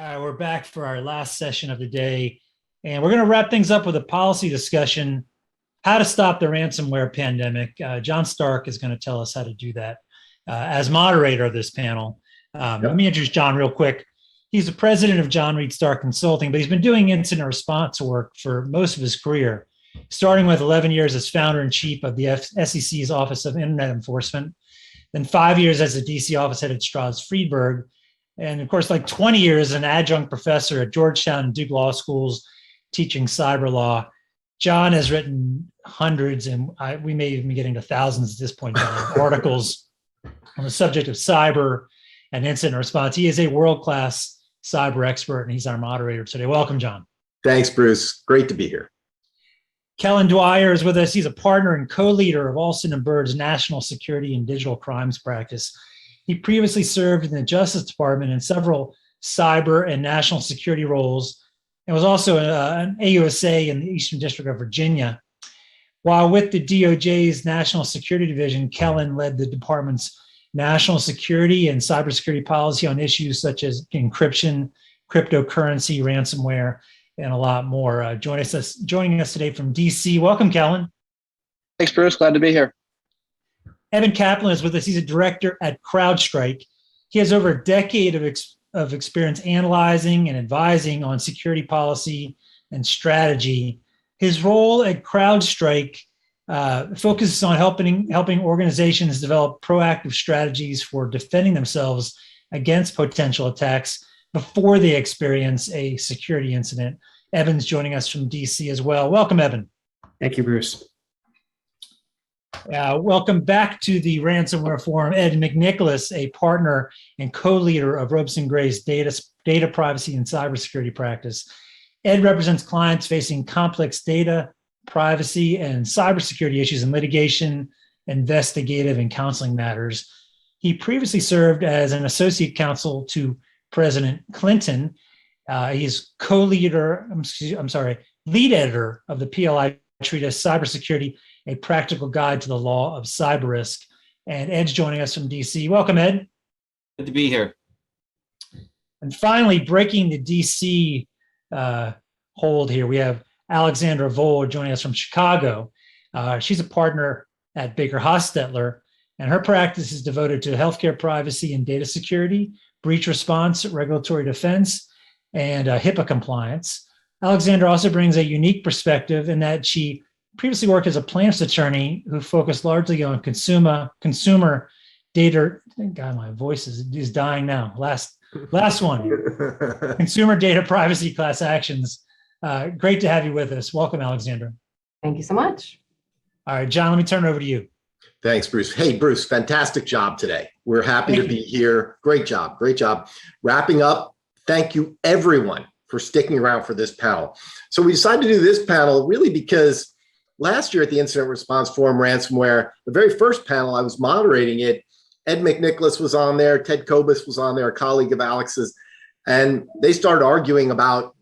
We're back for our last session of the day, and we're going to wrap things up with a policy discussion, how to stop the ransomware pandemic. John Stark is going to tell us how to do that as moderator of this panel. Let me introduce John real quick. He's the president of John Reed Stark Consulting, but he's been doing incident response work for most of his career, starting with 11 years as founder and chief of the SEC's Office of Internet Enforcement, then 5 years as the DC office head at Strauss Friedberg, and of course, like 20 years as an adjunct professor at Georgetown and Duke Law Schools teaching cyber law. John has written hundreds, and we may even be getting to thousands at this point, John, articles on the subject of cyber and incident response. He is a world-class cyber expert, and he's our moderator today. Welcome, John. Thanks, Bruce. Great to be here. Kellen Dwyer is with us. He's a partner and co-leader of Alston and Bird's National Security and Digital Crimes practice. He previously served in the Justice Department in several cyber and national security roles, and was also an AUSA in the Eastern District of Virginia. While with the DOJ's National Security Division, Kellen led the department's national security and cybersecurity policy on issues such as encryption, cryptocurrency, ransomware, and a lot more. Joining us today from DC. Welcome, Kellen. Thanks, Bruce. Glad to be here. Eben Kaplan is with us. He's a director at CrowdStrike. He has over a decade of experience analyzing and advising on security policy and strategy. His role at CrowdStrike focuses on helping organizations develop proactive strategies for defending themselves against potential attacks before they experience a security incident. Eben's joining us from DC as well. Welcome, Eben. Thank you, Bruce. Welcome back to the Ransomware Forum, Ed McNicholas, a partner and co-leader of Robson Gray's data privacy and cybersecurity practice. Ed represents clients facing complex data, privacy, and cybersecurity issues in litigation, investigative, and counseling matters. He previously served as an associate counsel to President Clinton. He's lead editor of the PLI treatise, Cybersecurity, A Practical Guide to the Law of Cyber Risk. And Ed's joining us from DC. Welcome, Ed. Good to be here. And finally, breaking the DC hold here, we have Aleksandra Vold joining us from Chicago. She's a partner at BakerHostetler, and her practice is devoted to healthcare privacy and data security, breach response, regulatory defense, and HIPAA compliance. Aleksandra also brings a unique perspective in that she previously worked as a plaintiff's attorney who focused largely on consumer data. God, my voice is dying now. Last one. Consumer data privacy class actions. Great to have you with us. Welcome, Aleksandra. Thank you so much. All right, John, let me turn it over to you. Thanks, Bruce. Hey, Bruce, fantastic job today. We're happy to be here. Great job. Great job. Wrapping up, thank you, everyone, for sticking around for this panel. So we decided to do this panel really because last year at the Incident Response Forum Ransomware, the very first panel, I was moderating it. Ed McNicholas was on there. Ted Kobus was on there, a colleague of Alex's. And they started arguing about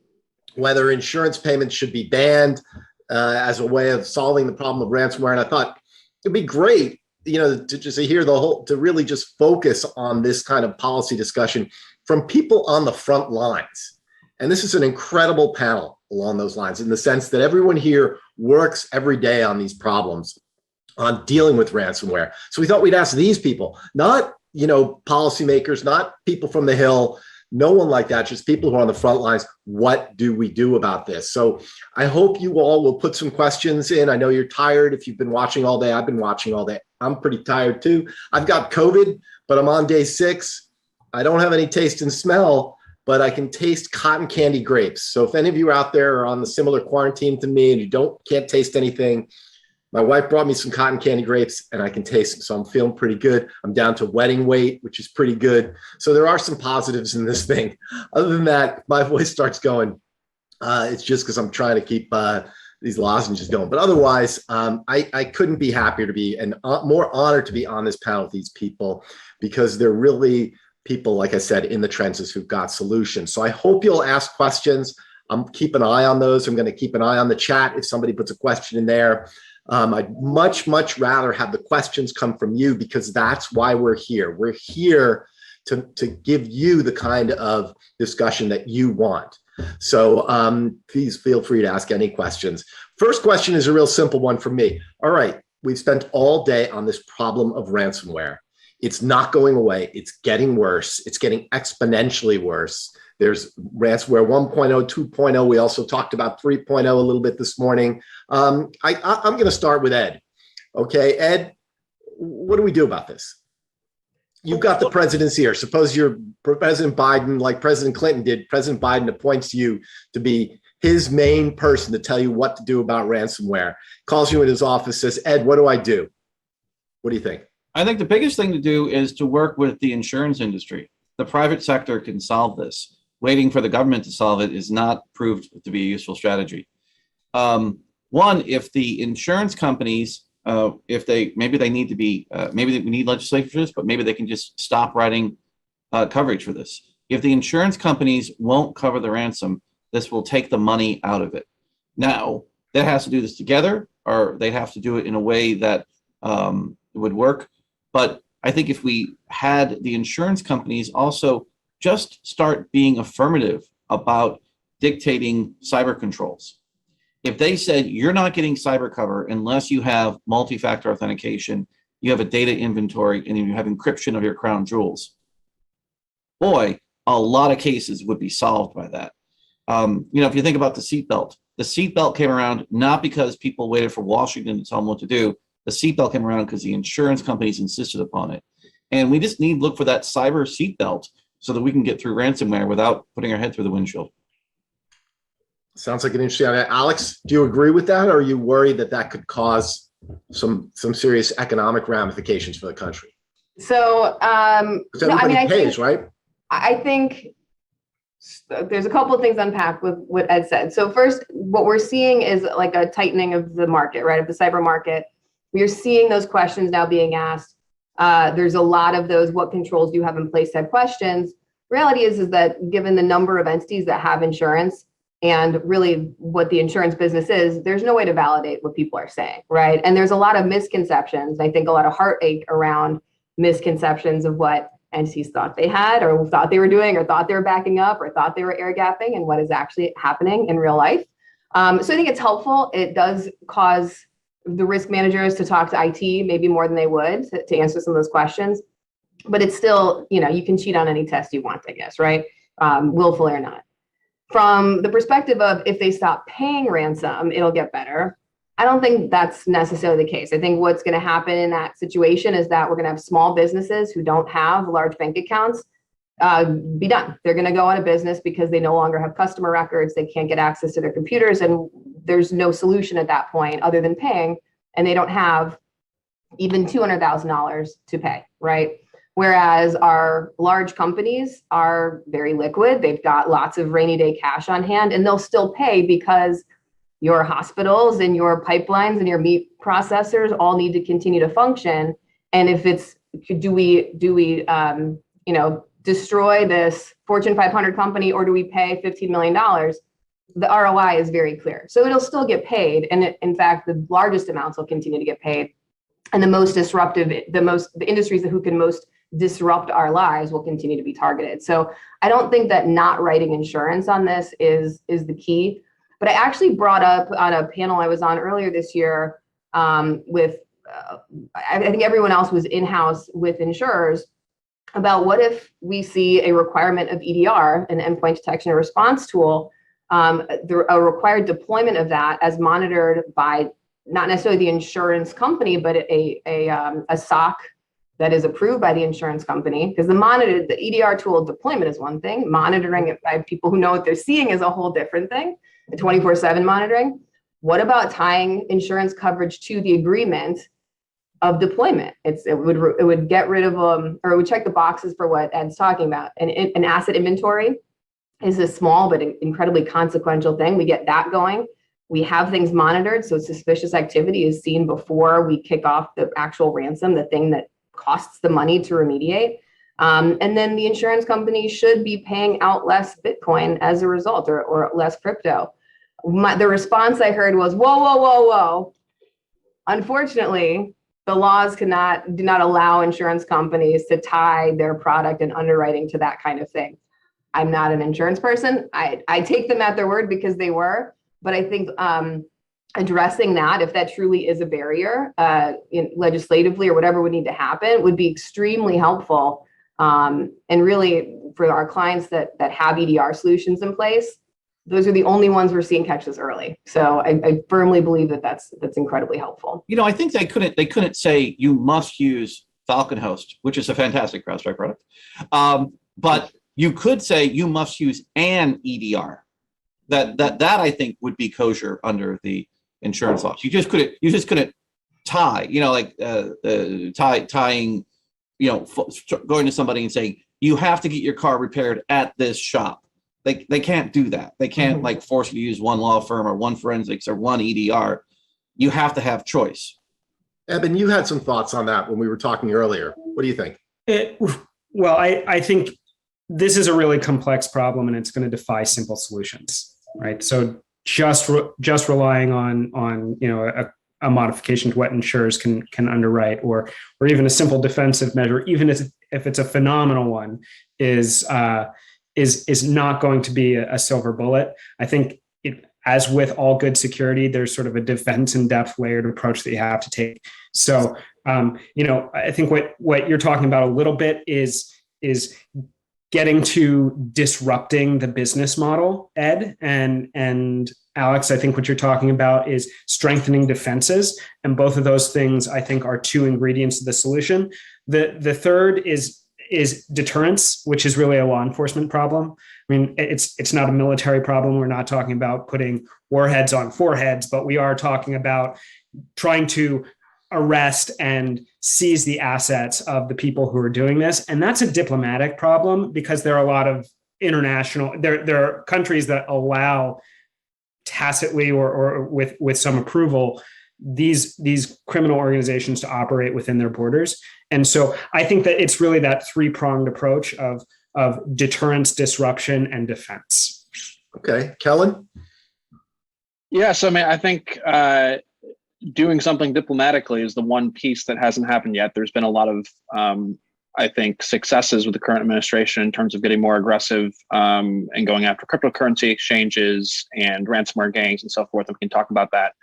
whether insurance payments should be banned as a way of solving the problem of ransomware. And I thought it'd be great, to just hear to really just focus on this kind of policy discussion from people on the front lines. And this is an incredible panel along those lines, in the sense that everyone here works every day on these problems, on dealing with ransomware. So we thought we'd ask these people, not policymakers, not people from the Hill, no one like that, just people who are on the front lines. What do we do about this? So I hope you all will put some questions in. I know you're tired. If you've been watching all day, I've been watching all day. I'm pretty tired too. I've got COVID, but I'm on day 6. I don't have any taste and smell, but I can taste cotton candy grapes. So if any of you out there are on the similar quarantine to me and you can't taste anything, my wife brought me some cotton candy grapes and I can taste them. So I'm feeling pretty good. I'm down to wedding weight, which is pretty good. So there are some positives in this thing. Other than that, my voice starts going. It's just because I'm trying to keep these lozenges going. But otherwise, I couldn't be happier to be and more honored to be on this panel with these people, because they're really people, like I said, in the trenches who've got solutions. So I hope you'll ask questions. Keep an eye on those. I'm going to keep an eye on the chat if somebody puts a question in there. I'd much rather have the questions come from you, because that's why we're here. We're here to give you the kind of discussion that you want. So please feel free to ask any questions. First question is a real simple one from me. All right, we've spent all day on this problem of ransomware. It's not going away. It's getting worse. It's getting exponentially worse. There's ransomware 1.0, 2.0. We also talked about 3.0 a little bit this morning. I'm going to start with Ed. Okay, Ed, what do we do about this? You've got the presidency here. Suppose you're President Biden, like President Clinton did. President Biden appoints you to be his main person to tell you what to do about ransomware. Calls you in his office, says, Ed, what do I do? What do you think? I think the biggest thing to do is to work with the insurance industry. The private sector can solve this. Waiting for the government to solve it is not proved to be a useful strategy. One, if the insurance companies, maybe we need legislation for this, but maybe they can just stop writing coverage for this. If the insurance companies won't cover the ransom, this will take the money out of it. Now, they has to do this together, or they have to do it in a way that would work. But I think if we had the insurance companies also just start being affirmative about dictating cyber controls. If they said, you're not getting cyber cover unless you have multi-factor authentication, you have a data inventory, and you have encryption of your crown jewels, boy, a lot of cases would be solved by that. If you think about the seatbelt came around not because people waited for Washington to tell them what to do. The seatbelt came around because the insurance companies insisted upon it. And we just need to look for that cyber seatbelt so that we can get through ransomware without putting our head through the windshield. Sounds like an interesting idea. Alex, do you agree with that? Or are you worried that that could cause some serious economic ramifications for the country? So, right? I think there's a couple of things unpacked with what Ed said. So first, what we're seeing is like a tightening of the market, right? Of the cyber market. We're seeing those questions now being asked. There's a lot of those, what controls do you have in place type questions. Reality is that given the number of entities that have insurance and really what the insurance business is, there's no way to validate what people are saying, right? And there's a lot of misconceptions. I think a lot of heartache around misconceptions of what entities thought they had or thought they were doing or thought they were backing up or thought they were air gapping and what is actually happening in real life. So I think it's helpful. It does cause the risk managers to talk to IT maybe more than they would to answer some of those questions. But it's still, you can cheat on any test you want, I guess, right? Willfully or not. From the perspective of if they stop paying ransom, it'll get better. I don't think that's necessarily the case. I think what's going to happen in that situation is that we're going to have small businesses who don't have large bank accounts be done. They're going to go out of business because they no longer have customer records. They can't get access to their computers, and there's no solution at that point other than paying, and they don't have even $200,000 to pay, right? Whereas our large companies are very liquid. They've got lots of rainy day cash on hand, and they'll still pay because your hospitals and your pipelines and your meat processors all need to continue to function. And if it's, do we destroy this Fortune 500 company, or do we pay $15 million? The ROI is very clear. So it'll still get paid. And in fact, the largest amounts will continue to get paid. And the most disruptive, the industries who can most disrupt our lives will continue to be targeted. So I don't think that not writing insurance on this is the key. But I actually brought up on a panel I was on earlier this year with, I think everyone else was in-house with insurers, about what if we see a requirement of EDR, an endpoint detection and response tool, a required deployment of that as monitored by not necessarily the insurance company, but a SOC that is approved by the insurance company. Because the EDR tool deployment is one thing, monitoring it by people who know what they're seeing is a whole different thing, the 24/7 monitoring. What about tying insurance coverage to the agreement of deployment? It would get rid of or it would check the boxes for what Ed's talking about. An asset inventory is a small but incredibly consequential thing. We get that going. We have things monitored, so suspicious activity is seen before we kick off the actual ransom, the thing that costs the money to remediate. And then the insurance company should be paying out less Bitcoin as a result, or less crypto. The response I heard was, whoa, whoa, whoa, whoa. Unfortunately, The laws do not allow insurance companies to tie their product and underwriting to that kind of thing. I'm not an insurance person. I take them at their word because they were, but I think addressing that, if that truly is a barrier, legislatively or whatever would need to happen, would be extremely helpful. And really, for our clients that have EDR solutions in place, those are the only ones we're seeing catch this early. So I firmly believe that's incredibly helpful. I think they couldn't say you must use Falcon Host, which is a fantastic CrowdStrike product, but you could say you must use an EDR. That I think would be kosher under the insurance laws. You just couldn't tie, tying, going to somebody and saying you have to get your car repaired at this shop. They can't do that. They can't force you to use one law firm or one forensics or one EDR. You have to have choice. Eben, you had some thoughts on that when we were talking earlier. What do you think? Well, I think this is a really complex problem, and it's going to defy simple solutions, right? So just relying on a modification to what insurers can underwrite, or even a simple defensive measure, even if it's a phenomenal one, is not going to be a silver bullet. I think as with all good security, there's sort of a defense in depth layered approach that you have to take. So, I think what you're talking about a little bit is getting to disrupting the business model, Ed, and Alex. I think what you're talking about is strengthening defenses, and both of those things I think are two ingredients to the solution. The third is deterrence, which is really a law enforcement problem. I mean, it's not a military problem. We're not talking about putting warheads on foreheads, but we are talking about trying to arrest and seize the assets of the people who are doing this. And that's a diplomatic problem, because there are a lot of there are countries that allow tacitly or with some approval these criminal organizations to operate within their borders. And so I think that it's really that three-pronged approach of deterrence, disruption, and defense. Okay, Kellen? Yes, I mean, I think doing something diplomatically is the one piece that hasn't happened yet. There's been a lot of, I think, successes with the current administration in terms of getting more aggressive and going after cryptocurrency exchanges and ransomware gangs and so forth. And we can talk about that.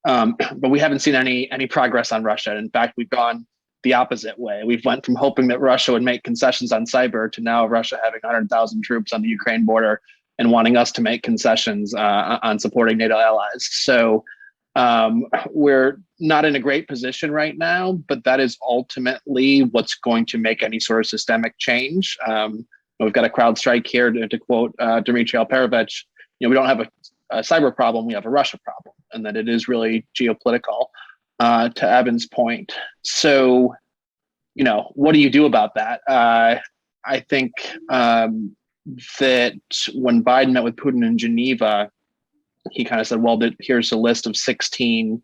But we haven't seen any progress on Russia. In fact, we've gone the opposite way. We've went from hoping that Russia would make concessions on cyber to now Russia having 100,000 troops on the Ukraine border and wanting us to make concessions on supporting NATO allies. So we're not in a great position right now, but that is ultimately what's going to make any sort of systemic change. We've got a CrowdStrike here to quote Dmitry Alperovich, we don't have a cyber problem, we have a Russia problem, and that it is really geopolitical, to Eben's point. So, what do you do about that? I think that when Biden met with Putin in Geneva, he kind of said, well, here's a list of 16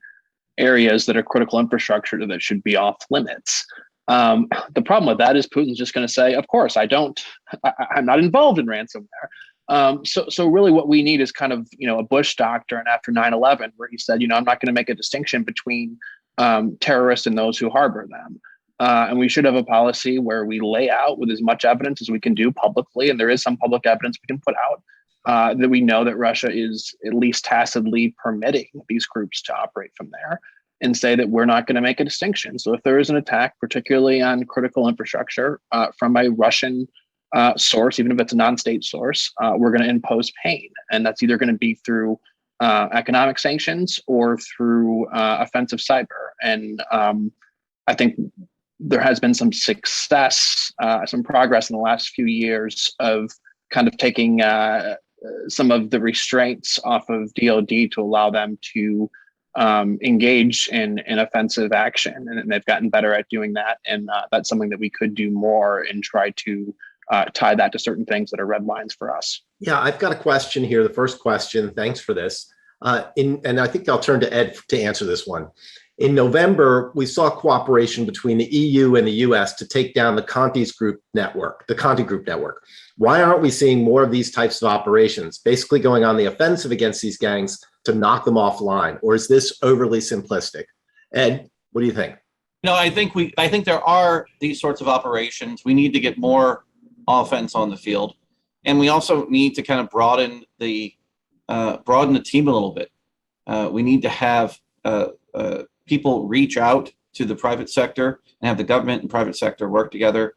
areas that are critical infrastructure that should be off limits. The problem with that is Putin's just going to say, of course, I'm not involved in ransomware. So really what we need is kind of, a Bush doctrine after 9/11, where he said, I'm not going to make a distinction between terrorists and those who harbor them. And we should have a policy where we lay out with as much evidence as we can do publicly, and there is some public evidence we can put out, that we know that Russia is at least tacitly permitting these groups to operate from there, and say that we're not going to make a distinction. So if there is an attack, particularly on critical infrastructure from a Russian source, even if it's a non-state source, we're going to impose pain. And that's either going to be through economic sanctions or through offensive cyber. And I think there has been some success, some progress in the last few years of kind of taking some of the restraints off of DoD to allow them to engage in offensive action. And they've gotten better at doing that. And that's something that we could do more and try to tie that to certain things that are red lines for us. Yeah, I've got a question here. The first question, thanks for this. And I think I'll turn to Ed to answer this one. In November, we saw cooperation between the EU and the US to take down the Conti Group network. Why aren't we seeing more of these types of operations, basically going on the offensive against these gangs to knock them offline? Or is this overly simplistic? Ed, what do you think? No, I think there are these sorts of operations. We need to get more offense on the field, and we also need to kind of broaden the team a little bit. We need to have people reach out to the private sector and have the government and private sector work together.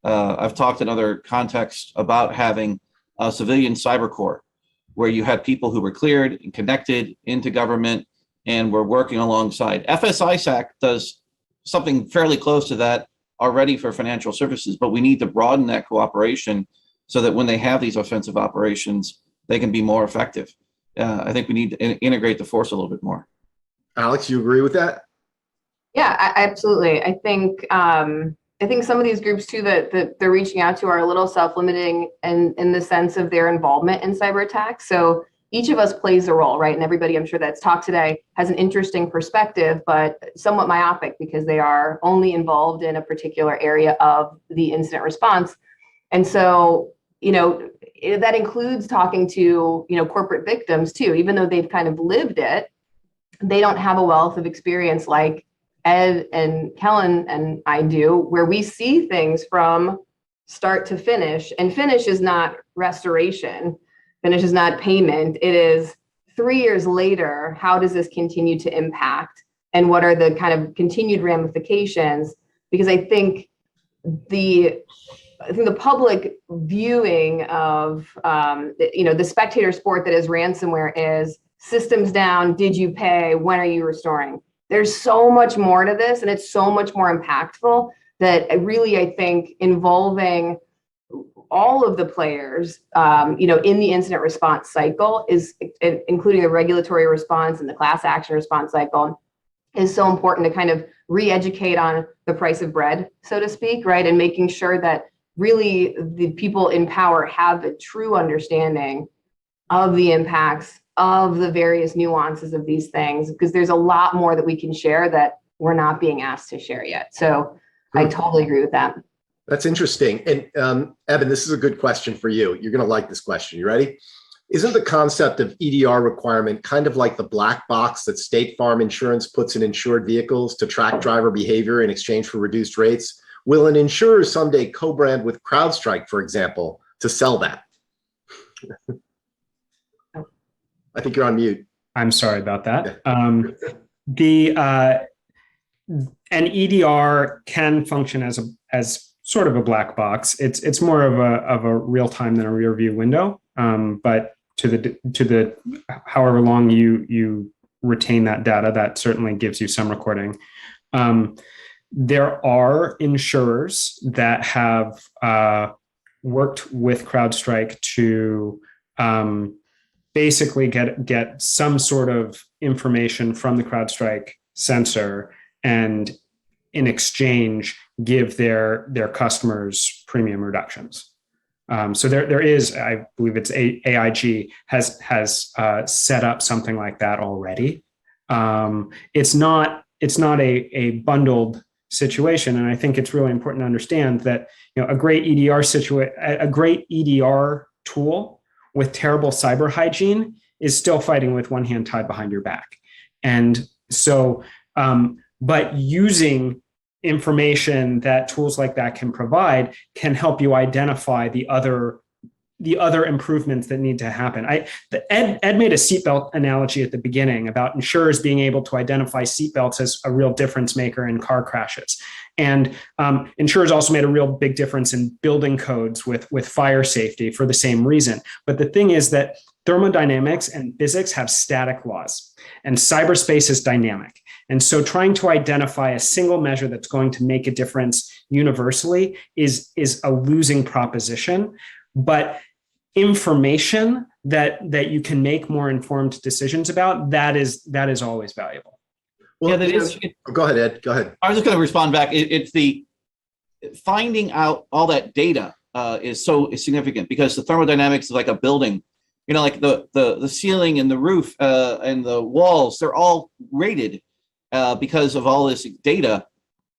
I've talked in other contexts about having a civilian cyber corps where you had people who were cleared and connected into government and were working alongside. FSISAC does something fairly close to that already for financial services, but we need to broaden that cooperation so that when they have these offensive operations, they can be more effective. I think we need to integrate the force a little bit more. Alex, you agree with that? Yeah, absolutely. I think some of these groups too that they're reaching out to are a little self-limiting in the sense of their involvement in cyber attacks. So each of us plays a role, right? And everybody I'm sure that's talked today has an interesting perspective, but somewhat myopic because they are only involved in a particular area of the incident response. And so, that includes talking to, corporate victims too, even though they've kind of lived it, they don't have a wealth of experience like Ed and Kellen and I do, where we see things from start to finish. And finish is not restoration. Finish is not payment. It is 3 years later, how does this continue to impact? And what are the kind of continued ramifications? Because I think the public viewing of, the spectator sport that is ransomware is systems down, did you pay, when are you restoring? There's so much more to this, and it's so much more impactful that I think involving all of the players, in the incident response cycle is, including the regulatory response and the class action response cycle, is so important to kind of re-educate on the price of bread, so to speak, right? And making sure that really the people in power have a true understanding of the impacts of the various nuances of these things, because there's a lot more that we can share that we're not being asked to share yet. So I totally agree with that. That's interesting. And Eben, this is a good question for you. You're going to like this question. You ready? Isn't the concept of EDR requirement kind of like the black box that State Farm Insurance puts in insured vehicles to track driver behavior in exchange for reduced rates? Will an insurer someday co-brand with CrowdStrike, for example, to sell that? I think you're on mute. I'm sorry about that. An EDR can function as sort of a black box. It's more of a real time than a rear view window. But to the however long you retain that data, that certainly gives you some recording. There are insurers that have worked with CrowdStrike to basically get some sort of information from the CrowdStrike sensor, and in exchange give their customers premium reductions. So there is, I believe it's AIG has set up something like that already. It's not a bundled situation, and I think it's really important to understand that a great EDR tool with terrible cyber hygiene is still fighting with one hand tied behind your back. And so, but using information that tools like that can provide can help you identify the other improvements that need to happen. Ed made a seatbelt analogy at the beginning about insurers being able to identify seatbelts as a real difference maker in car crashes. And insurers also made a real big difference in building codes with fire safety for the same reason. But the thing is that thermodynamics and physics have static laws, and cyberspace is dynamic. And so trying to identify a single measure that's going to make a difference universally is a losing proposition. But information that you can make more informed decisions about, that is always valuable. Well, that is. Go ahead, Ed. Go ahead. I was just going to respond back. It's the finding out all that data is so significant, because the thermodynamics is like a building. Like the ceiling and the roof and the walls, they're all rated because of all this data.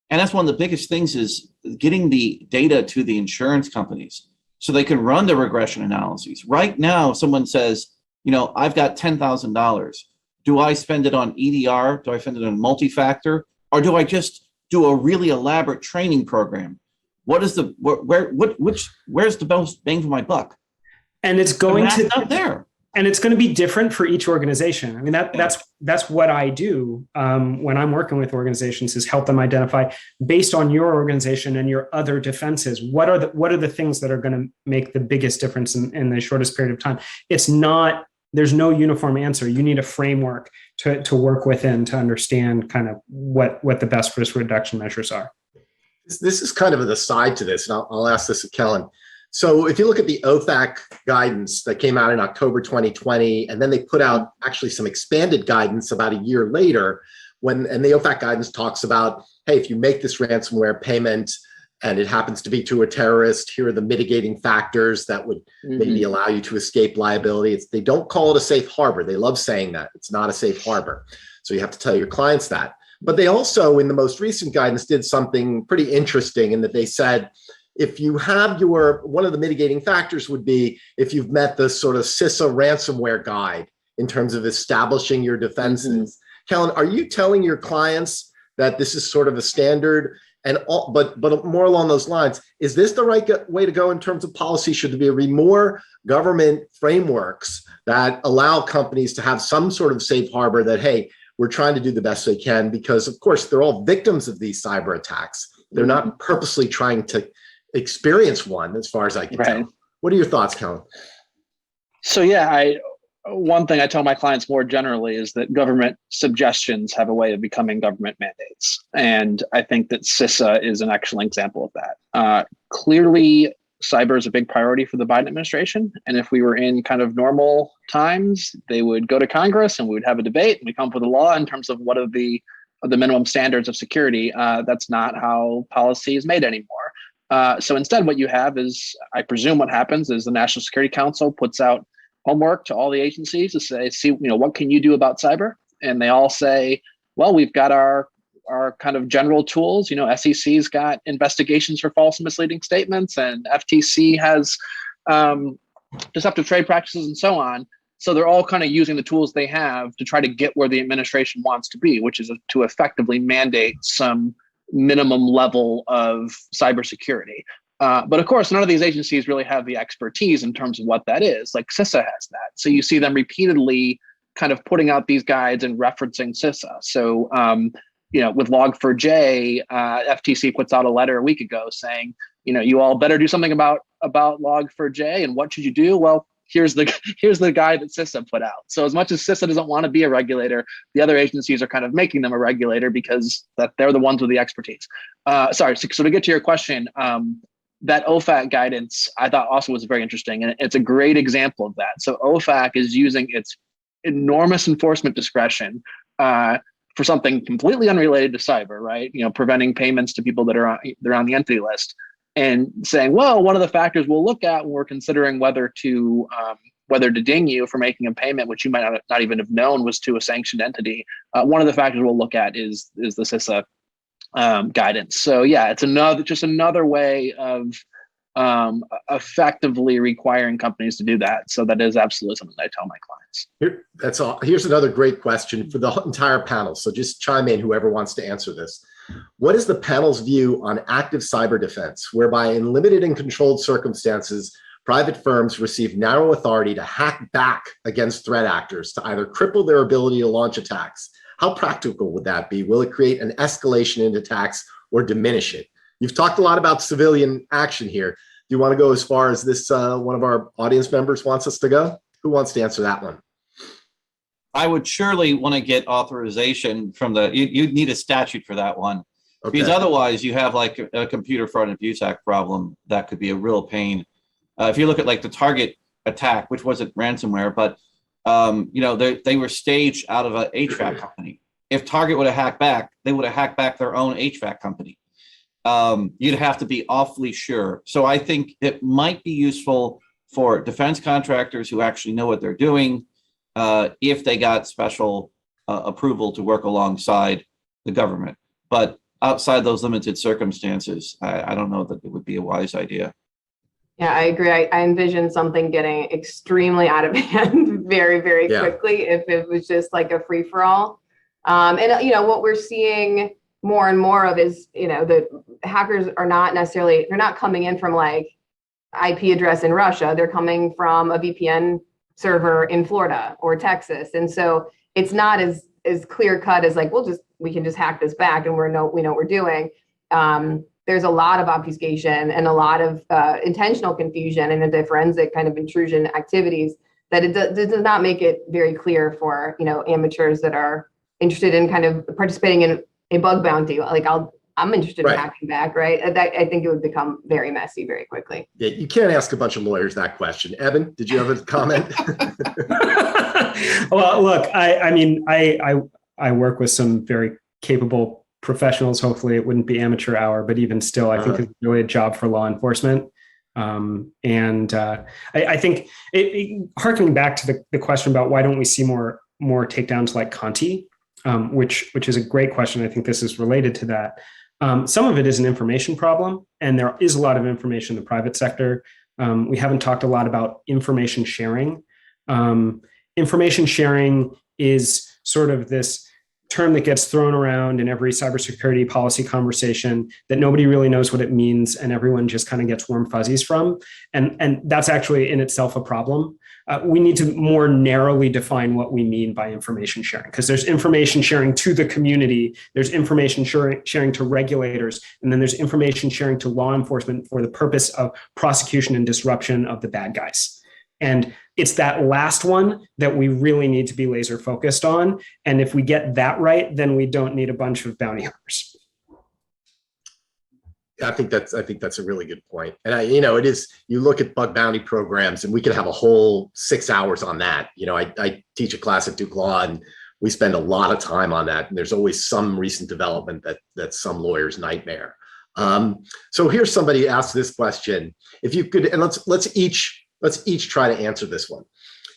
And that's one of the biggest things, is getting the data to the insurance companies so they can run the regression analyses. Right now, someone says, I've got $10,000. Do I spend it on EDR? Do I spend it on multi-factor? Or do I just do a really elaborate training program. Where's the most bang for my buck? And it's going to not there. And it's going to be different for each organization. I mean, that's what I do when I'm working with organizations, is help them identify, based on your organization and your other defenses, what are the things that are going to make the biggest difference in the shortest period of time. There's no uniform answer. You need a framework to work within to understand kind of what the best risk reduction measures are. This is kind of an aside to this, and I'll ask this of Kellen. So if you look at the OFAC guidance that came out in October 2020, and then they put out actually some expanded guidance about a year later, and the OFAC guidance talks about, hey, if you make this ransomware payment and it happens to be to a terrorist, here are the mitigating factors that would maybe allow you to escape liability. They don't call it a safe harbor. They love saying that. It's not a safe harbor. So you have to tell your clients that. But they also, in the most recent guidance, did something pretty interesting in that they said, if you have one of the mitigating factors would be if you've met the sort of CISA ransomware guide in terms of establishing your defenses. Kellen, are you telling your clients that this is sort of a standard, but more along those lines, is this the right way to go in terms of policy? Should there be more government frameworks that allow companies to have some sort of safe harbor that, hey, we're trying to do the best they can, because of course they're all victims of these cyber attacks. They're not purposely trying to experience one, as far as I can tell. What are your thoughts, Kellen? So yeah, one thing I tell my clients more generally is that government suggestions have a way of becoming government mandates. And I think that CISA is an excellent example of that. Clearly, cyber is a big priority for the Biden administration. And if we were in kind of normal times, they would go to Congress and we would have a debate and we come up with a law in terms of what are the minimum standards of security. That's not how policy is made anymore. So instead, what you have is, I presume what happens is the National Security Council puts out homework to all the agencies to say, see, what can you do about cyber? And they all say, well, we've got our kind of general tools. SEC's got investigations for false and misleading statements, and FTC has deceptive trade practices and so on. So they're all kind of using the tools they have to try to get where the administration wants to be, which is to effectively mandate some minimum level of cybersecurity. But of course, none of these agencies really have the expertise in terms of what that is. Like CISA has that. So you see them repeatedly kind of putting out these guides and referencing CISA. So, with Log4j, FTC puts out a letter a week ago saying, you all better do something about Log4j. And what should you do? Well, here's the guide that CISA put out. So as much as CISA doesn't want to be a regulator, the other agencies are kind of making them a regulator because they're the ones with the expertise. So to get to your question, that OFAC guidance I thought also was very interesting, and it's a great example of that. So OFAC is using its enormous enforcement discretion for something completely unrelated to cyber, right? Preventing payments to people that are on the entity list. And saying, well, one of the factors we'll look at when we're considering whether to ding you for making a payment, which you might not even have known was to a sanctioned entity. One of the factors we'll look at is the CISA guidance. So yeah, it's another way of effectively requiring companies to do that. So that is absolutely something I tell my clients. That's all. Here's another great question for the entire panel. So just chime in, whoever wants to answer this. What is the panel's view on active cyber defense, whereby in limited and controlled circumstances, private firms receive narrow authority to hack back against threat actors to either cripple their ability to launch attacks? How practical would that be? Will it create an escalation in attacks or diminish it? You've talked a lot about civilian action here. Do you want to go as far as this one of our audience members wants us to go? Who wants to answer that one? I would surely want to get authorization from you'd need a statute for that one. Okay. Because otherwise you have like a Computer Fraud and Abuse Act problem that could be a real pain. If you look at like the Target attack, which wasn't ransomware, but they were staged out of an HVAC company. If Target would have hacked back, they would have hacked back their own HVAC company. You'd have to be awfully sure. So I think it might be useful for defense contractors who actually know what they're doing, if they got special approval to work alongside the government. But outside those limited circumstances, I don't know that it would be a wise idea. Yeah, I agree. I envision something getting extremely out of hand very, very quickly if it was just like a free-for-all. And what we're seeing more and more of is, the hackers are not necessarily, they're not coming in from like IP address in Russia. They're coming from a VPN server in Florida or Texas. And so it's not as clear cut as like, we can just hack this back and we know what we're doing. There's a lot of obfuscation and a lot of intentional confusion and the forensic kind of intrusion activities that it does not make it very clear for, amateurs that are interested in kind of participating in a bug bounty. Like I'm interested in hacking back, right? I think it would become very messy very quickly. Yeah, you can't ask a bunch of lawyers that question. Eben, did you have a comment? Well, look, I work with some very capable professionals. Hopefully it wouldn't be amateur hour, but even still, I think it's really a job for law enforcement. I think harkening back to the question about why don't we see more takedowns like Conti, which is a great question. I think this is related to that. Some of it is an information problem, and there is a lot of information in the private sector. We haven't talked a lot about information sharing. Information sharing is sort of this term that gets thrown around in every cybersecurity policy conversation that nobody really knows what it means, and everyone just kind of gets warm fuzzies from. And that's actually in itself a problem. We need to more narrowly define what we mean by information sharing, because there's information sharing to the community, there's information sharing to regulators, and then there's information sharing to law enforcement for the purpose of prosecution and disruption of the bad guys. And it's that last one that we really need to be laser focused on. And if we get that right, then we don't need a bunch of bounty hunters. I think that's a really good point. And it is, you look at bug bounty programs and we could have a whole 6 hours on that. I teach a class at Duke Law and we spend a lot of time on that. And there's always some recent development that's some lawyer's nightmare. So here's somebody asked this question. If you could, and let's each try to answer this one.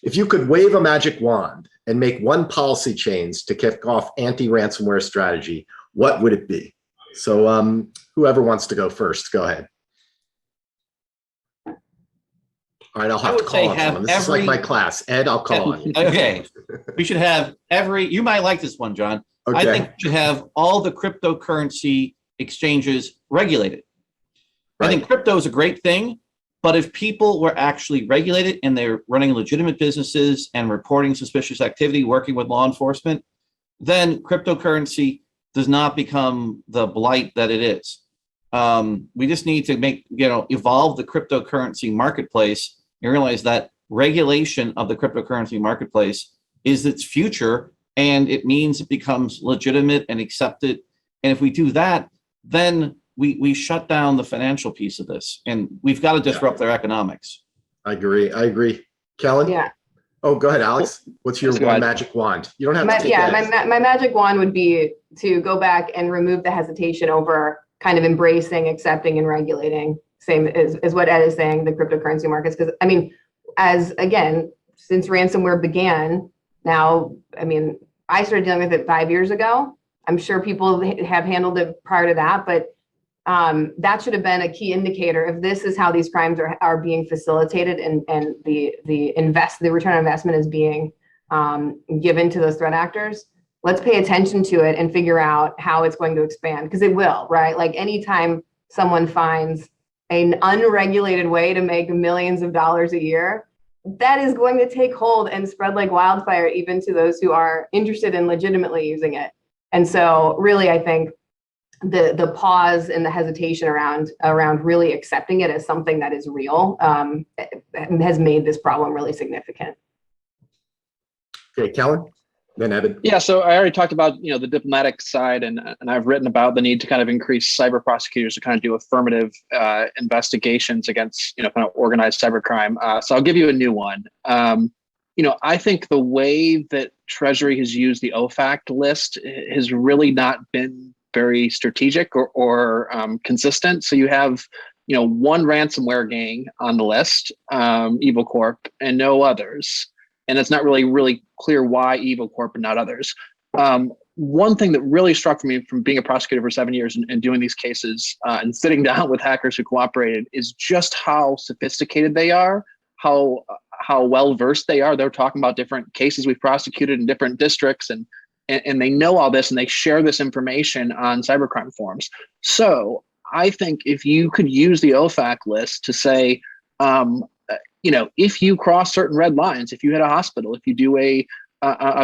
If you could wave a magic wand and make one policy change to kick off anti-ransomware strategy, what would it be? So whoever wants to go first, go ahead. All right, I'll have to call on someone. This is like my class. Ed, I'll call on you. Okay. We should have you might like this one, John. Okay. I think we should have all the cryptocurrency exchanges regulated. Right. I think crypto is a great thing. But if people were actually regulated and they're running legitimate businesses and reporting suspicious activity, working with law enforcement, then cryptocurrency does not become the blight that it is. We just need to evolve the cryptocurrency marketplace and realize that regulation of the cryptocurrency marketplace is its future, and it means it becomes legitimate and accepted. And if we do that, then we shut down the financial piece of this, and we've got to disrupt their economics. I agree. Kellen? Yeah. Oh, go ahead, Alex. What's your one magic wand? You don't have to take that. My magic wand would be to go back and remove the hesitation over kind of embracing, accepting, and regulating. Same as what Ed is saying, the cryptocurrency markets. Because since ransomware began, I started dealing with it 5 years ago. I'm sure people have handled it prior to that, but that should have been a key indicator if this is how these crimes are being facilitated and the return on investment is being given to those threat actors. Let's pay attention to it and figure out how it's going to expand, because it will, right? Like anytime someone finds an unregulated way to make millions of dollars a year, that is going to take hold and spread like wildfire, even to those who are interested in legitimately using it. And so really, I think the pause and the hesitation around really accepting it as something that is real has made this problem really significant. Okay, Kellen, then Eben. Yeah, so I already talked about the diplomatic side, and I've written about the need to kind of increase cyber prosecutors to kind of do affirmative investigations against kind of organized cybercrime. So I'll give you a new one. I think the way that Treasury has used the OFAC list has really not been very strategic or consistent. So you have, one ransomware gang on the list, Evil Corp, and no others. And it's not really clear why Evil Corp and not others. One thing that really struck me from being a prosecutor for 7 years and doing these cases and sitting down with hackers who cooperated is just how sophisticated they are, how well versed they are. They're talking about different cases we've prosecuted in different districts, and and they know all this, and they share this information on cybercrime forums. So I think if you could use the OFAC list to say, if you cross certain red lines, if you hit a hospital, if you do a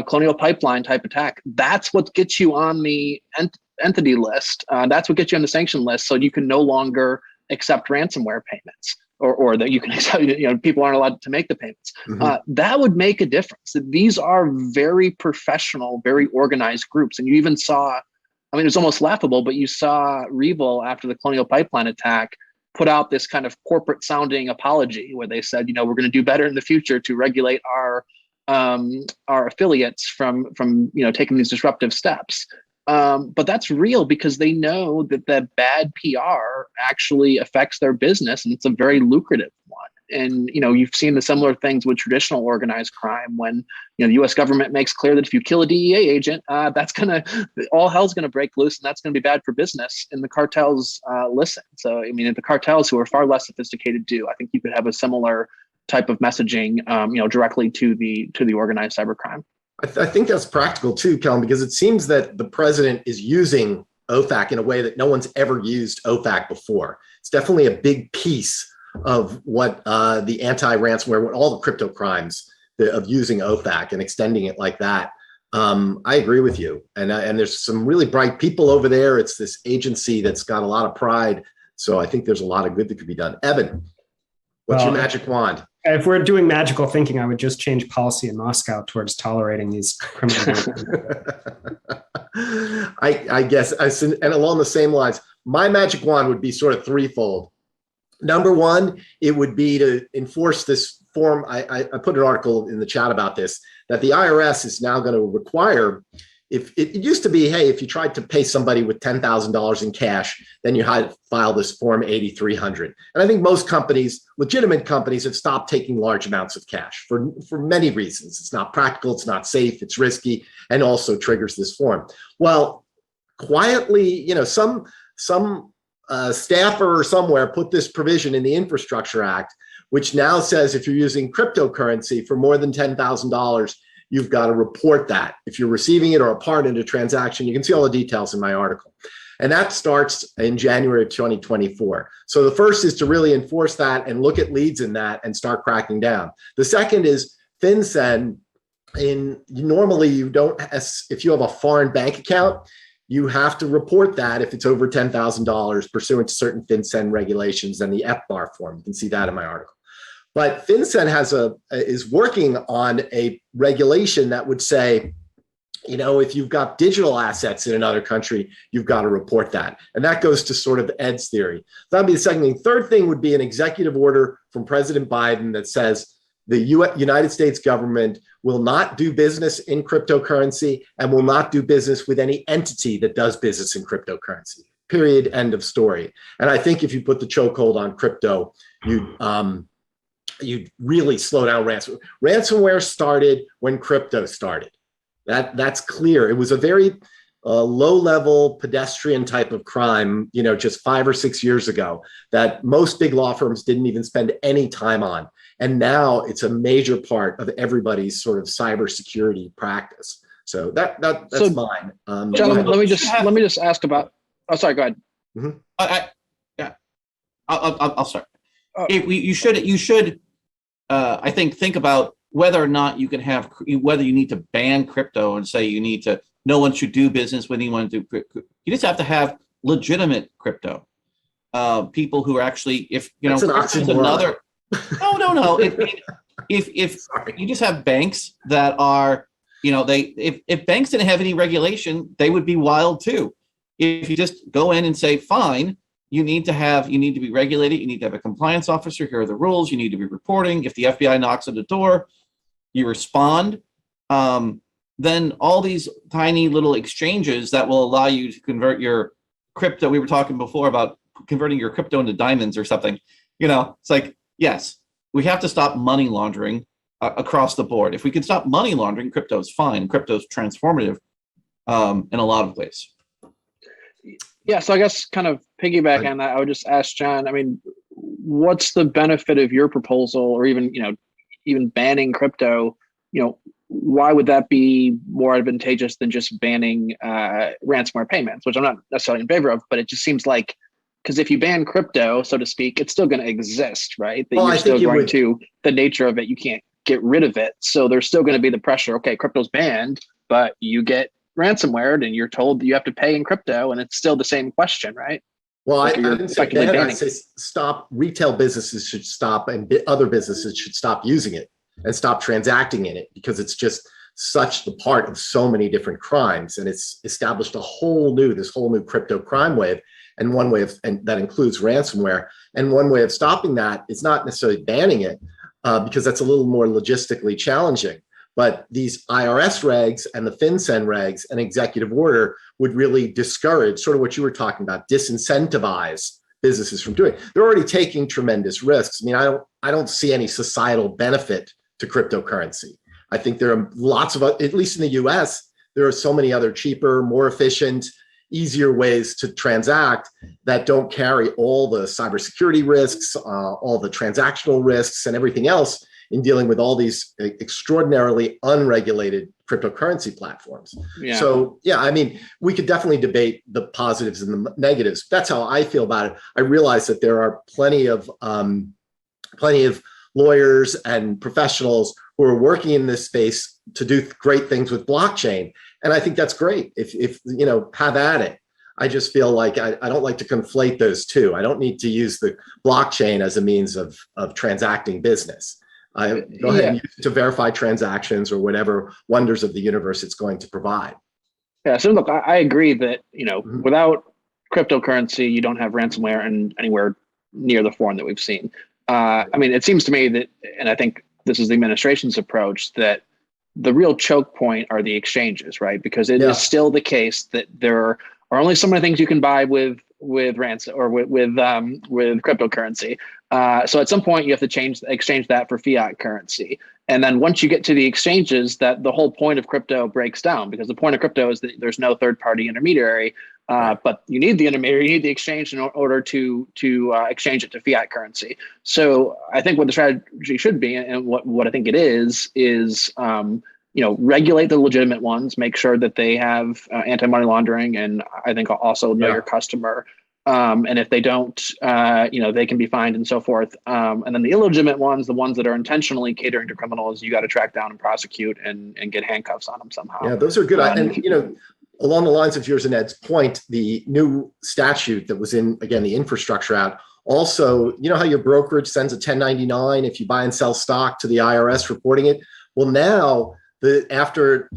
Colonial Pipeline type attack, that's what gets you on the entity list. That's what gets you on the sanction list, so you can no longer accept ransomware payments, or that you can accept, people aren't allowed to make the payments. That would make a difference. These are very professional, very organized groups. And you even saw, it's almost laughable, but you saw Revel after the Colonial Pipeline attack put out this kind of corporate sounding apology where they said, we're going to do better in the future to regulate our affiliates from taking these disruptive steps. But that's real because they know that the bad PR actually affects their business, and it's a very lucrative one. And you've seen the similar things with traditional organized crime when the U.S. government makes clear that if you kill a DEA agent, all hell's gonna break loose, and that's gonna be bad for business. And the cartels listen. So the cartels, who are far less sophisticated, do. I think you could have a similar type of messaging, directly to the organized cybercrime. I think that's practical too, Kellen, because it seems that the president is using OFAC in a way that no one's ever used OFAC before. It's definitely a big piece of what the anti-ransomware, what all the crypto crimes of using OFAC and extending it like that. I agree with you. And there's some really bright people over there. It's this agency that's got a lot of pride. So I think there's a lot of good that could be done. Eben, what's your magic wand? If we're doing magical thinking, I would just change policy in Moscow towards tolerating these criminals. I guess, and along the same lines, my magic wand would be sort of threefold. Number one, it would be to enforce this form. I put an article in the chat about this, that the IRS is now going to require, if it used to be, hey, if you tried to pay somebody with $10,000 in cash, then you had to file this form 8300. And I think most companies, legitimate companies, have stopped taking large amounts of cash for many reasons. It's not practical, it's not safe, it's risky, and also triggers this form. Well, quietly, some staffer or somewhere put this provision in the Infrastructure Act, which now says if you're using cryptocurrency for more than $10,000, you've got to report that. If you're receiving it or a part in a transaction, you can see all the details in my article. And that starts in January of 2024. So the first is to really enforce that and look at leads in that and start cracking down. The second is FinCEN. Normally you don't, if you have a foreign bank account, you have to report that if it's over $10,000 pursuant to certain FinCEN regulations and the FBAR form. You can see that in my article. But FinCEN is working on a regulation that would say, if you've got digital assets in another country, you've got to report that. And that goes to sort of Ed's theory. That'd be the second thing. Third thing would be an executive order from President Biden that says the United States government will not do business in cryptocurrency and will not do business with any entity that does business in cryptocurrency. Period. End of story. And I think if you put the chokehold on crypto, you'd really slow down ransomware. Ransomware started when crypto started. That's clear. It was a very low-level pedestrian type of crime, just 5 or 6 years ago that most big law firms didn't even spend any time on. And now it's a major part of everybody's sort of cybersecurity practice. So that's mine. John, let me just ask about. Oh, sorry. Go ahead. Mm-hmm. I'll start. You should. I think about whether or not you can whether you need to ban crypto and say no one should do business with anyone. You just have to have legitimate crypto. People who are actually, That's an oxymoron. No. If you just have banks that are, if banks didn't have any regulation, they would be wild too. If you just go in and say, fine, you need to be regulated. You need to have a compliance officer. Here are the rules. You need to be reporting. If the FBI knocks on the door, you respond. Then all these tiny little exchanges that will allow you to convert your crypto. We were talking before about converting your crypto into diamonds or something. It's like, yes, we have to stop money laundering across the board. If we can stop money laundering, crypto is fine. Crypto is transformative in a lot of ways. Yeah, so I guess kind of piggyback on that, I would just ask John, what's the benefit of your proposal, or even banning crypto? why would that be more advantageous than just banning ransomware payments, which I'm not necessarily in favor of, but it just seems like, because if you ban crypto, so to speak, it's still going to exist, right? That Well, you're I still think going to, the nature of it, you can't get rid of it. So there's still going to be the pressure, okay, crypto's banned, but you get ransomware and you're told that you have to pay in crypto, and it's still the same question, right? Well, Like I you're didn't say effectively ban, I banning. say stop. Retail businesses should stop, and other businesses should stop using it and stop transacting in it, because it's just such the part of so many different crimes, and it's established this whole new crypto crime wave. And one way of, and that includes ransomware. And one way of stopping that is not necessarily banning it, because that's a little more logistically challenging. But these IRS regs and the FinCEN regs and executive order would really discourage, sort of what you were talking about, disincentivize businesses from doing it. They're already taking tremendous risks. I mean, I don't see any societal benefit to cryptocurrency. I think there are lots of, at least in the US, there are so many other cheaper, more efficient, easier ways to transact that don't carry all the cybersecurity risks, all the transactional risks, and everything else in dealing with all these extraordinarily unregulated cryptocurrency platforms. Yeah. So, yeah, I mean, we could definitely debate the positives and the negatives. That's how I feel about it. I realize that there are plenty of lawyers and professionals who are working in this space to do great things with blockchain. And I think that's great. If you know, have at it. I just feel like I don't like to conflate those two. I don't need to use the blockchain as a means of transacting business. Go ahead and use it to verify transactions or whatever wonders of the universe it's going to provide. Yeah. So look, I agree that, you know, without cryptocurrency, you don't have ransomware in anywhere near the form that we've seen. I mean, it seems to me that, and I think this is the administration's approach, that the real choke point are the exchanges, right? Because it is still the case that there are only so many things you can buy with ransom or with cryptocurrency. So at some point you have to exchange that for fiat currency. And then once you get to the exchanges, that the whole point of crypto breaks down, because the point of crypto is that there's no third party intermediary, but you need the intermediary, you need the exchange in order to exchange it to fiat currency. So I think what the strategy should be, and what I think it is you know, regulate the legitimate ones, make sure that they have anti-money laundering, and I think also know your customer. And if they don't, you know, they can be fined and so forth. And then the illegitimate ones, the ones that are intentionally catering to criminals, you got to track down and prosecute and get handcuffs on them somehow. Yeah, those are good. And, you know, along the lines of yours and Ed's point, the new statute that was in, again, the Infrastructure Act, also, you know how your brokerage sends a 1099 if you buy and sell stock to the IRS reporting it? Well, now, after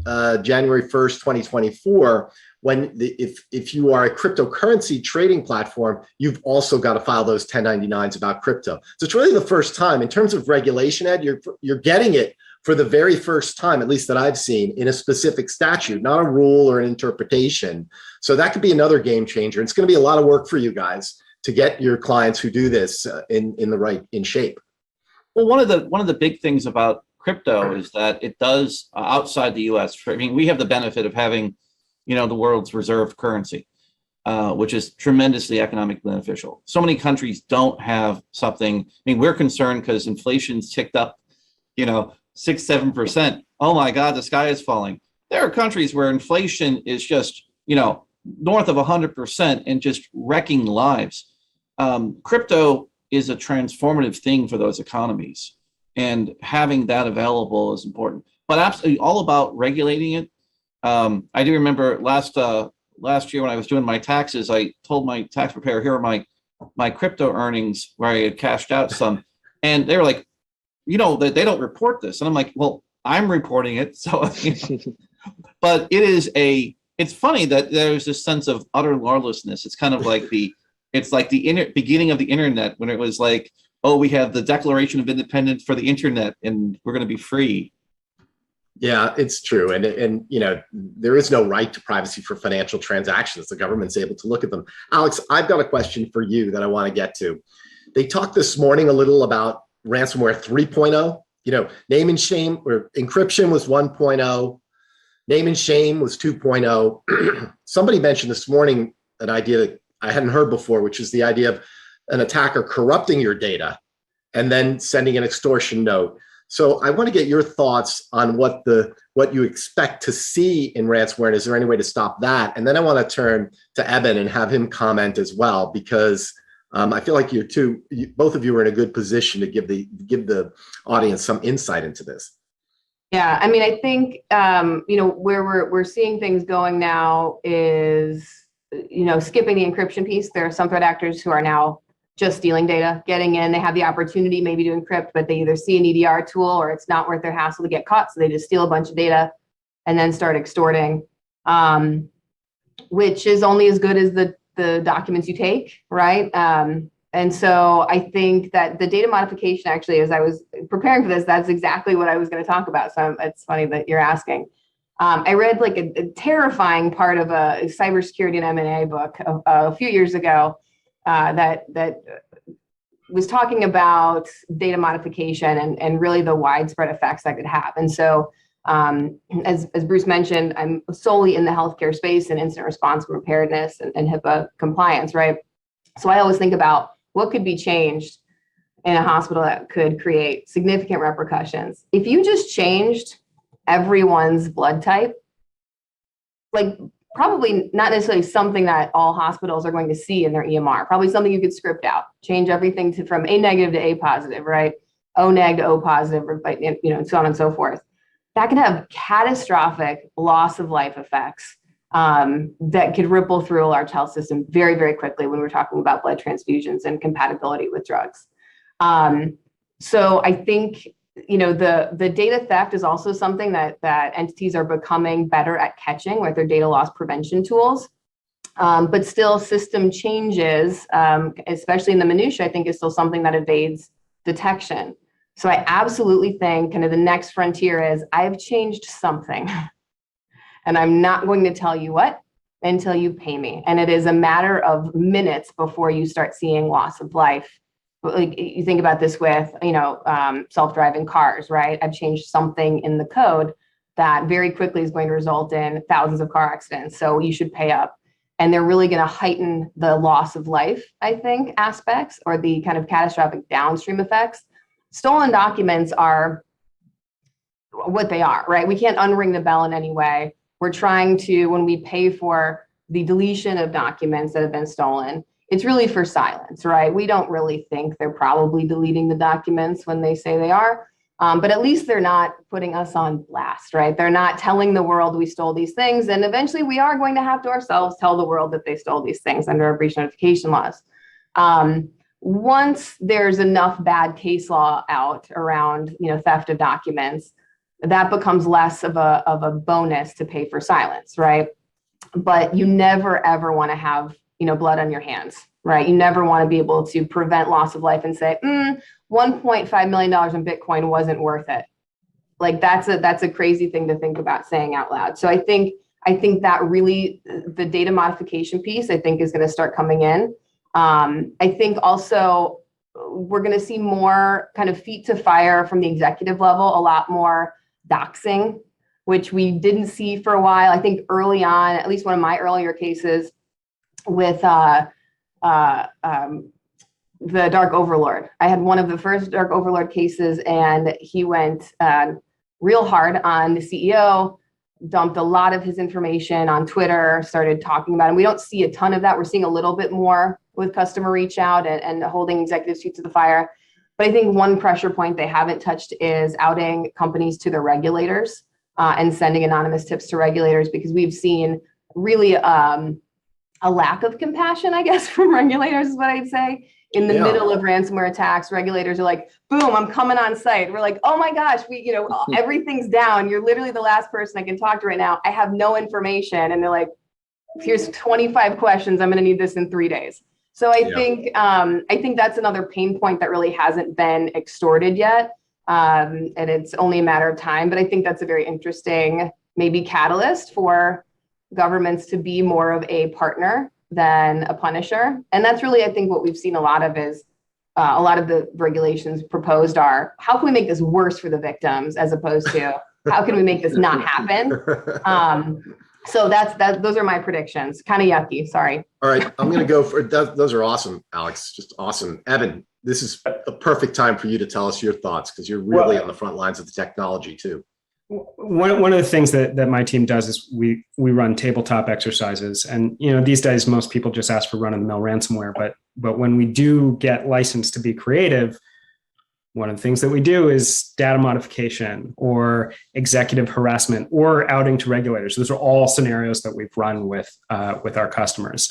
January 1st, 2024, if you are a cryptocurrency trading platform, you've also got to file those 1099s about crypto. So it's really the first time in terms of regulation, Ed, you're getting it for the very first time, at least that I've seen, in a specific statute, not a rule or an interpretation. So that could be another game changer. It's going to be a lot of work for you guys to get your clients who do this in shape. Well, one of the big things about crypto is that it does outside the U.S. I mean, we have the benefit of having, you know, the world's reserve currency, which is tremendously economically beneficial. So many countries don't have something. I mean, we're concerned because inflation's ticked up, you know, 6-7%. Oh my God, the sky is falling. There are countries where inflation is just, you know, north of 100% and just wrecking lives. Crypto is a transformative thing for those economies, and having that available is important. But absolutely all about regulating it. I do remember last year when I was doing my taxes, I told my tax preparer, here are my crypto earnings where I had cashed out some, and they were like, you know, they don't report this, and I'm like, well, I'm reporting it. So, you know. But it's funny that there's this sense of utter lawlessness. It's kind of like the beginning of the internet, when it was like, oh, we have the Declaration of Independence for the internet, and we're going to be free. Yeah, it's true. And you know, there is no right to privacy for financial transactions. The government's able to look at them. Alex, I've got a question for you that I want to get to. They talked this morning a little about ransomware 3.0. You know, name and shame, or encryption was 1.0. Name and shame was 2.0. Somebody mentioned this morning an idea that I hadn't heard before, which is the idea of an attacker corrupting your data and then sending an extortion note. So I want to get your thoughts on what you expect to see in ransomware, and is there any way to stop that? And then I want to turn to Eben and have him comment as well, because I feel like both of you are in a good position to give the audience some insight into this. Yeah, I mean, I think where we're seeing things going now is skipping the encryption piece. There are some threat actors who are now just stealing data, getting in. They have the opportunity maybe to encrypt, but they either see an EDR tool or it's not worth their hassle to get caught, so they just steal a bunch of data and then start extorting, which is only as good as the documents you take, right? And so I think that the data modification, actually, as I was preparing for this, that's exactly what I was going to talk about. So it's funny that you're asking. I read like a terrifying part of a cybersecurity and M&A book a few years ago that was talking about data modification and really the widespread effects that could have. And so as Bruce mentioned, I'm solely in the healthcare space and incident response preparedness and HIPAA compliance, right? So I always think about what could be changed in a hospital that could create significant repercussions. If you just changed everyone's blood type, like probably not necessarily something that all hospitals are going to see in their EMR, probably something you could script out, change everything from A negative to A positive, right? O neg to O positive, and so on and so forth. That can have catastrophic loss of life effects that could ripple through a large health system very, very quickly when we're talking about blood transfusions and compatibility with drugs. So I think the data theft is also something that entities are becoming better at catching with their data loss prevention tools. But still, system changes, especially in the minutia, I think is still something that evades detection. So I absolutely think kind of the next frontier is I've changed something and I'm not going to tell you what until you pay me. And it is a matter of minutes before you start seeing loss of life. Like you think about this with, self-driving cars, right? I've changed something in the code that very quickly is going to result in thousands of car accidents. So you should pay up. And they're really going to heighten the loss of life, I think, aspects or the kind of catastrophic downstream effects. Stolen documents are what they are, right? We can't unring the bell in any way. We're trying to, when we pay for the deletion of documents that have been stolen, it's really for silence, right? We don't really think they're probably deleting the documents when they say they are, but at least they're not putting us on blast, right? They're not telling the world we stole these things, and eventually we are going to have to ourselves tell the world that they stole these things under our breach notification laws. Once there's enough bad case law out around, theft of documents, that becomes less of a bonus to pay for silence, right? But you never ever want to have blood on your hands, right? You never want to be able to prevent loss of life and say, $1.5 million in Bitcoin wasn't worth it. Like that's a crazy thing to think about saying out loud. So I think that really the data modification piece, I think, is going to start coming in. I think also we're going to see more kind of feet to fire from the executive level, a lot more doxing, which we didn't see for a while. I think early on, at least one of my earlier cases with the Dark Overlord. I had one of the first Dark Overlord cases, and he went real hard on the CEO, dumped a lot of his information on Twitter, started talking about it. We don't see a ton of that. We're seeing a little bit more with customer reach out and holding executives' feet to the fire. But I think one pressure point they haven't touched is outing companies to their regulators and sending anonymous tips to regulators, because we've seen really a lack of compassion, I guess, from regulators is what I'd say. In the middle of ransomware attacks, regulators are like, boom, I'm coming on site. We're like, oh my gosh, everything's down. You're literally the last person I can talk to right now. I have no information. And they're like, here's 25 questions. I'm going to need this in 3 days. So I think that's another pain point that really hasn't been extorted yet. And it's only a matter of time. But I think that's a very interesting, maybe catalyst for governments to be more of a partner than a punisher. And that's really, I think, what we've seen a lot of is a lot of the regulations proposed are, how can we make this worse for the victims as opposed to how can we make this not happen? So those are my predictions. Kind of yucky, sorry. All right, I'm going to go for those are awesome, Alex. Just awesome. Eben, this is a perfect time for you to tell us your thoughts because you're really on the front lines of the technology too. One of the things that my team does is we run tabletop exercises, and these days most people just ask for run-of-the-mill ransomware, but when we do get licensed to be creative, one of the things that we do is data modification or executive harassment or outing to regulators. Those are all scenarios that we've run with our customers,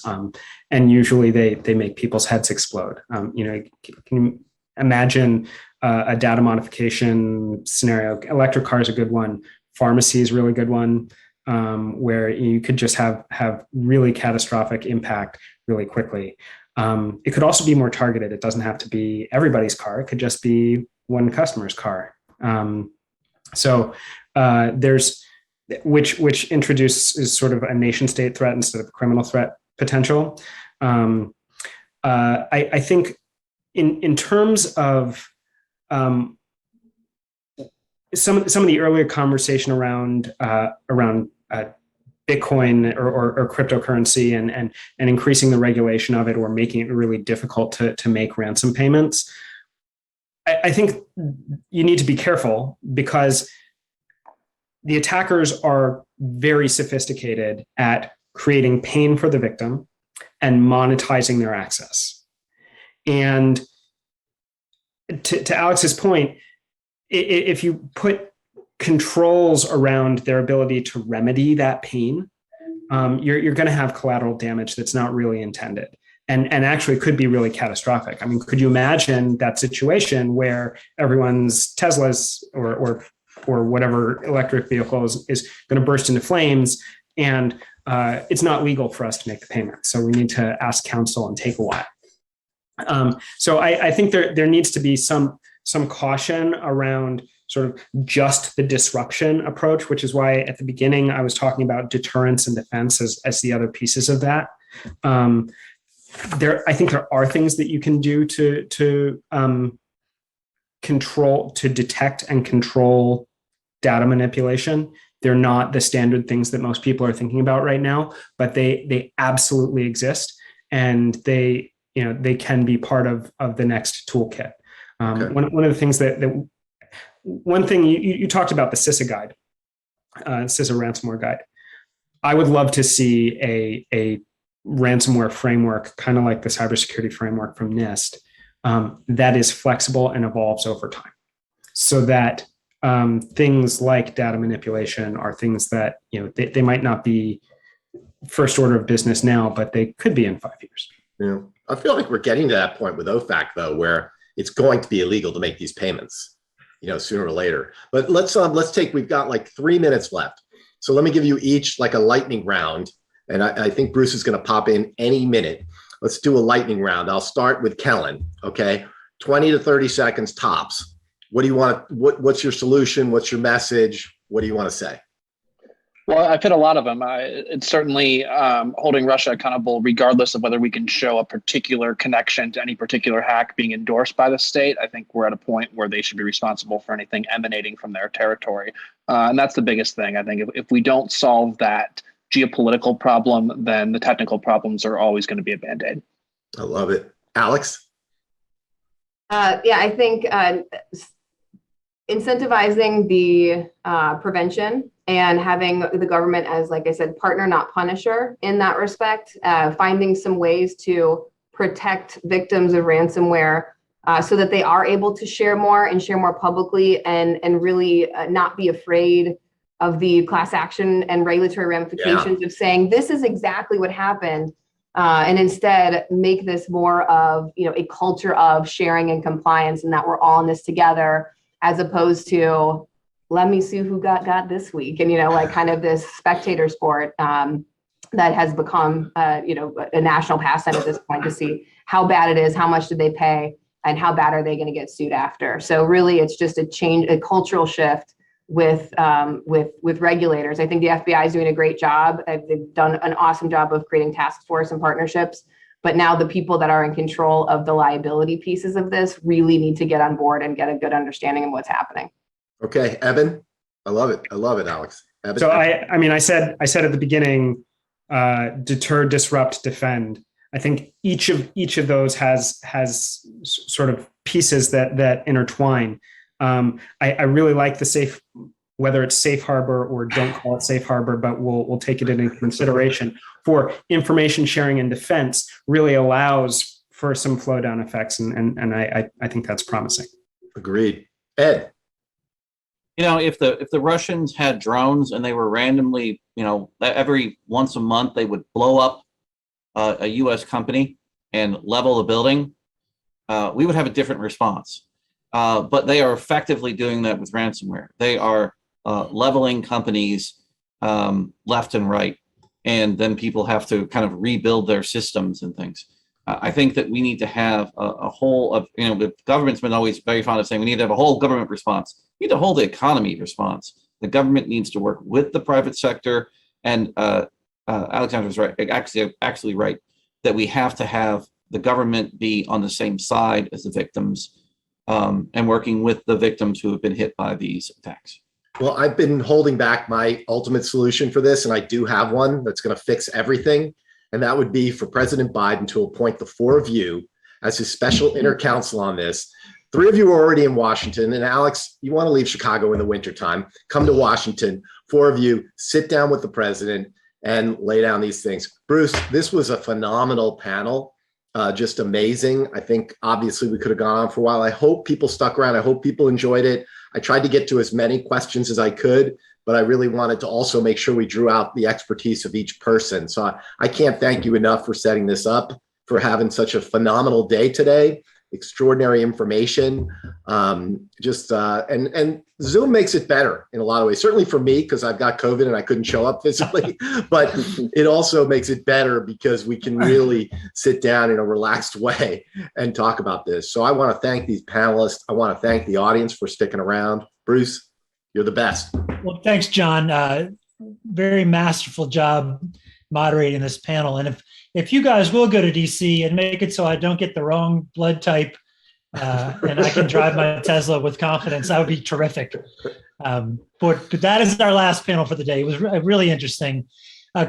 and usually they make people's heads explode. Can you imagine a data modification scenario? Electric car is a good one. Pharmacy is a really good one, where you could just have really catastrophic impact really quickly. It could also be more targeted. It doesn't have to be everybody's car. It could just be one customer's car. There's which introduces sort of a nation state threat instead of a criminal threat potential. I think in terms of some of the earlier conversation around Bitcoin or cryptocurrency and increasing the regulation of it or making it really difficult to make ransom payments, I think you need to be careful because the attackers are very sophisticated at creating pain for the victim and monetizing their access. And to Alex's point, if you put controls around their ability to remedy that pain, you're going to have collateral damage that's not really intended, and actually could be really catastrophic. I mean, could you imagine that situation where everyone's Teslas or whatever electric vehicle is going to burst into flames, and it's not legal for us to make the payment, so we need to ask counsel and take a while. So I think there needs to be some caution around sort of just the disruption approach, which is why at the beginning I was talking about deterrence and defense as the other pieces of that. I think there are things that you can do to detect and control data manipulation. They're not the standard things that most people are thinking about right now, but they absolutely exist, and they can be part of the next toolkit. Okay. One of the things one thing you talked about, the CISA guide, CISA ransomware guide. I would love to see a ransomware framework, kind of like the cybersecurity framework from NIST, that is flexible and evolves over time, so that things like data manipulation are things that they might not be first order of business now, but they could be in 5 years. Yeah, I feel like we're getting to that point with OFAC though, where it's going to be illegal to make these payments, sooner or later. But we've got like 3 minutes left. So let me give you each like a lightning round. And I think Bruce is going to pop in any minute. Let's do a lightning round. I'll start with Kellen. Okay. 20 to 30 seconds tops. What do you want? What's your solution? What's your message? What do you want to say? Well, I've hit a lot of them. It's certainly holding Russia accountable, regardless of whether we can show a particular connection to any particular hack being endorsed by the state. I think we're at a point where they should be responsible for anything emanating from their territory. And that's the biggest thing. I think if we don't solve that geopolitical problem, then the technical problems are always going to be a Band-Aid. I love it. Alex? I think incentivizing the prevention and having the government as, like I said, partner, not punisher in that respect, finding some ways to protect victims of ransomware so that they are able to share more and share more publicly and really not be afraid of the class action and regulatory ramifications of saying, this is exactly what happened. And instead make this more of, a culture of sharing and compliance, and that we're all in this together, as opposed to, let me see who got this week. And, like kind of this spectator sport that has become, a national pastime at this point, to see how bad it is, how much did they pay, and how bad are they going to get sued after. So really, it's just a cultural shift with regulators. I think the FBI is doing a great job. They've done an awesome job of creating task force and partnerships. But now the people that are in control of the liability pieces of this really need to get on board and get a good understanding of what's happening. Okay, Eben, I love it, Alex. Eben. So I said at the beginning, deter, disrupt, defend. I think each of those has sort of pieces that intertwine. I really like the safe, whether it's safe harbor or don't call it safe harbor, but we'll take it into consideration for information sharing and defense. Really allows for some flow down effects, and I think that's promising. Agreed. Ed. If the Russians had drones and they were randomly, every once a month they would blow up a U.S. company and level the building, we would have a different response. But they are effectively doing that with ransomware. They are leveling companies left and right, and then people have to kind of rebuild their systems and things. I think that we need to have a whole of, the government's been always very fond of saying we need to have a whole government response. We need to hold the economy response. The government needs to work with the private sector, and Aleksandra's right, actually right, that we have to have the government be on the same side as the victims, and working with the victims who have been hit by these attacks. Well, I've been holding back my ultimate solution for this, and I do have one that's going to fix everything. And that would be for President Biden to appoint the 4 of you as his special inner counsel on this. 3 of you are already in Washington. And Alex, you want to leave Chicago in the wintertime, come to Washington. 4 of you sit down with the president and lay down these things. Bruce, this was a phenomenal panel. Just amazing. I think obviously we could have gone on for a while. I hope people stuck around. I hope people enjoyed it. I tried to get to as many questions as I could, but I really wanted to also make sure we drew out the expertise of each person. So I can't thank you enough for setting this up, for having such a phenomenal day today. Extraordinary information. And Zoom makes it better in a lot of ways, certainly for me, because I've got COVID and I couldn't show up physically, but it also makes it better because we can really sit down in a relaxed way and talk about this. So I want to thank these panelists. I want to thank the audience for sticking around. Bruce, you're the best. Well, thanks, John. Very masterful job moderating this panel. And if you guys will go to DC and make it so I don't get the wrong blood type and I can drive my Tesla with confidence, that would be terrific. But that is our last panel for the day. It was really interesting.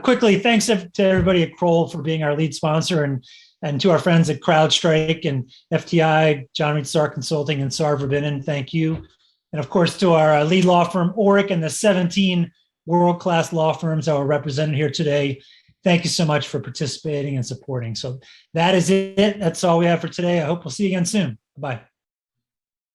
Quickly, thanks to everybody at Kroll for being our lead sponsor, and to our friends at CrowdStrike and FTI, John Reed Starr Consulting, and Sar Verbinen, thank you. And of course, to our lead law firm, Orrick, and the 17 world-class law firms that were represented here today. Thank you so much for participating and supporting. So that is it. That's all we have for today. I hope we'll see you again soon. Bye.